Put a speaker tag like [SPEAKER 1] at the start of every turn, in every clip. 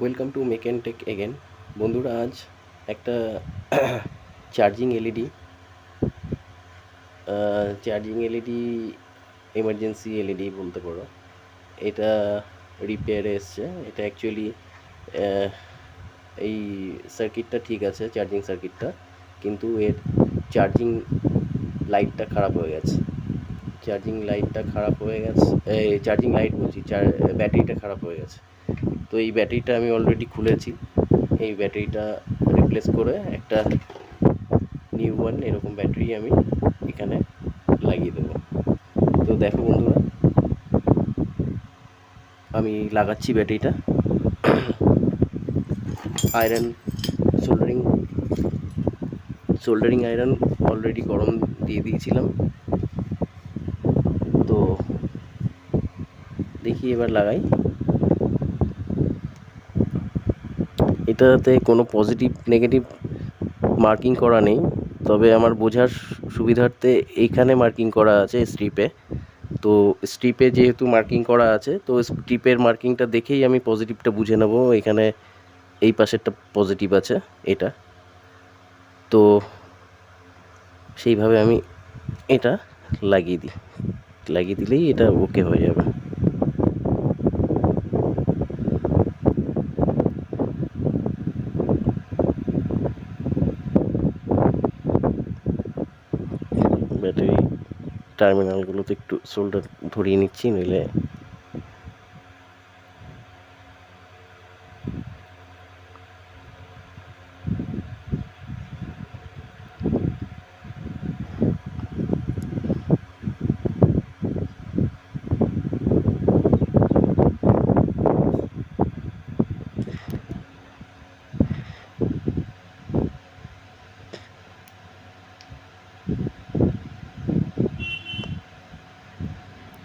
[SPEAKER 1] Welcome to make and take again. বন্ধুরা, আজ একটা চার্জিং এলইডি এমার্জেন্সি এলইডি বলতে পারো। এটা রিপেয়ারে এসছে। এটা অ্যাকচুয়ালি এই সার্কিটটা ঠিক আছে, চার্জিং সার্কিটটা, কিন্তু এর চার্জিং লাইটটা খারাপ হয়ে গেছে। এই চার্জিং লাইট বলছি, ব্যাটারিটা খারাপ হয়ে গেছে। তো এই ব্যাটারিটা আমি অলরেডি খুলেছি। এই ব্যাটারিটা রিপ্লেস করে একটা নিউ ওয়ান এরকম ব্যাটারি আমি এখানে লাগিয়ে দেবো। তো দেখো বন্ধুরা, আমি লাগাচ্ছি ব্যাটারিটা। আয়রন সোল্ডারিং আয়রন অলরেডি গরম দিয়ে দিয়েছিলাম। তো দেখি এবার লাগাই। এটাতে কোনো পজিটিভ নেগেটিভ মার্কিং করা নেই, তবে আমার বোঝার সুবিধার্থে এইখানে মার্কিং করা আছে স্ট্রিপে। তো স্ট্রিপে যেহেতু মার্কিং করা আছে, তো স্ট্রিপের মার্কিংটা দেখেই আমি পজিটিভটা বুঝে নেব। এখানে এই পাশেরটা পজিটিভ আছে এটা। তো সেইভাবে আমি এটা লাগিয়ে দিলেই এটা ওকে হয়ে যাবে। ব্যাটারি টার্মিনালগুলোতে একটু সোল্ডার ধরিয়ে নিচ্ছি, নইলে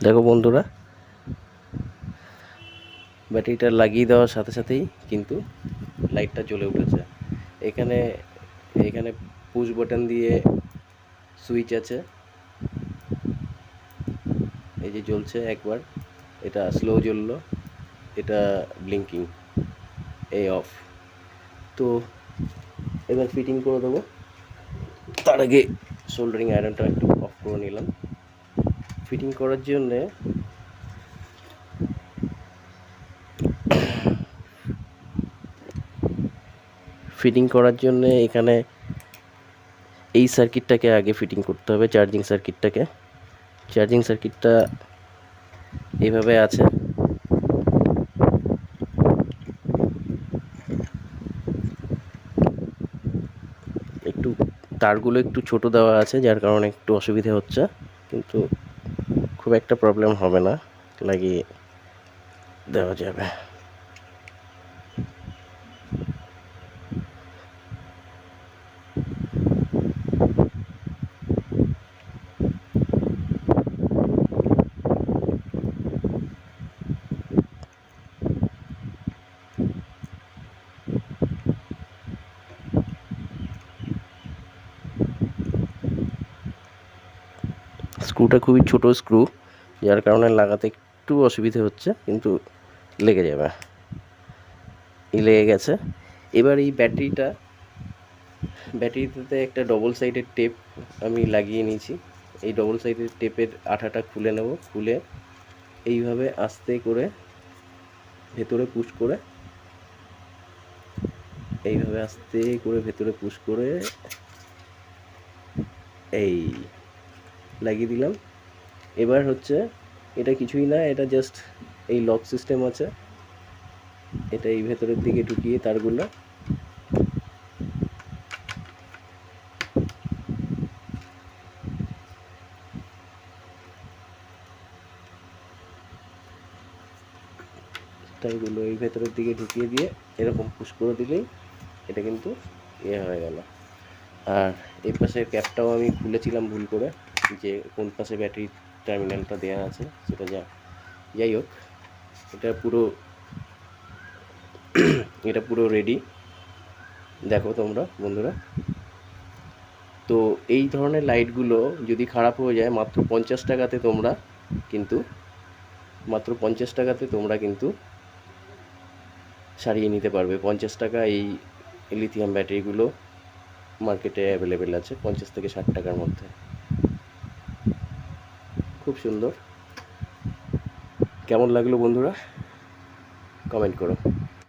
[SPEAKER 1] দেখো বন্ধুরা, ব্যাটারিটা লাগিয়ে দেওয়ার সাথে সাথেই কিন্তু লাইটটা জ্বলে উঠেছে। এখানে এখানে পুশ বাটন দিয়ে সুইচ আছে, এই যে জ্বলছে একবার, এটা স্লো জ্বললো, এটা ব্লিঙ্কিং, এই অফ। তো এবার ফিটিং করে দেবো। তার আগে সোল্ডারিং আয়রনটা একটু অফ করে নিলাম। ফিটিং করার জন্যে এখানে এই সার্কিটটাকে আগে ফিটিং করতে হবে, চার্জিং সার্কিটটা এইভাবে আছে। একটু তারগুলো একটু ছোট দেওয়া আছে, যার কারণে একটু অসুবিধা হচ্ছে, কিন্তু খুব একটা প্রবলেম হবে না, লাগিয়ে দেওয়া যাবে। স্ক্রুটা খুবই ছোট স্ক্রু, যার কারণে লাগাতে একটু অসুবিধা হচ্ছে, কিন্তু লেগে যাবে। লেগে গেছে। এবার এই ব্যাটারিতে একটা ডবল সাইডের টেপ আমি লাগিয়ে নিয়েছি। এই ডবল সাইডের টেপের আঠাটা খুলে নেব। খুলে এইভাবে আস্তে করে ভেতরে পুশ করে এই লাগিয়ে দিলাম। এবার হচ্ছে, এটা কিছুই না, এটা জাস্ট এই লক সিস্টেম আছে, এটা এই ভেতরের দিকে ঢুকিয়ে তারগুলো এই ভেতরের দিকে ঢুকিয়ে দিয়ে এরকম পুশ করে দিলেই এটা কিন্তু হয়ে গেল। আর এই পাশের ক্যাপটাও আমি খুলেছিলাম ভুল করে, যে কোন পাশে ব্যাটারি টার্মিনালটা দেওয়া আছে সেটা যাই হোক, এটা পুরো রেডি। দেখো তোমরা বন্ধুরা, তো এই ধরনের লাইটগুলো যদি খারাপ হয়ে যায়, মাত্র 50 টাকাতে তোমরা কিন্তু সারিয়ে নিতে পারবে। 50 টাকা এই লিথিয়াম ব্যাটারিগুলো মার্কেটে অ্যাভেলেবেল আছে, 50 থেকে 60 টাকার মধ্যে। খুব সুন্দর। কেমন লাগলো বন্ধুরা, কমেন্ট করো।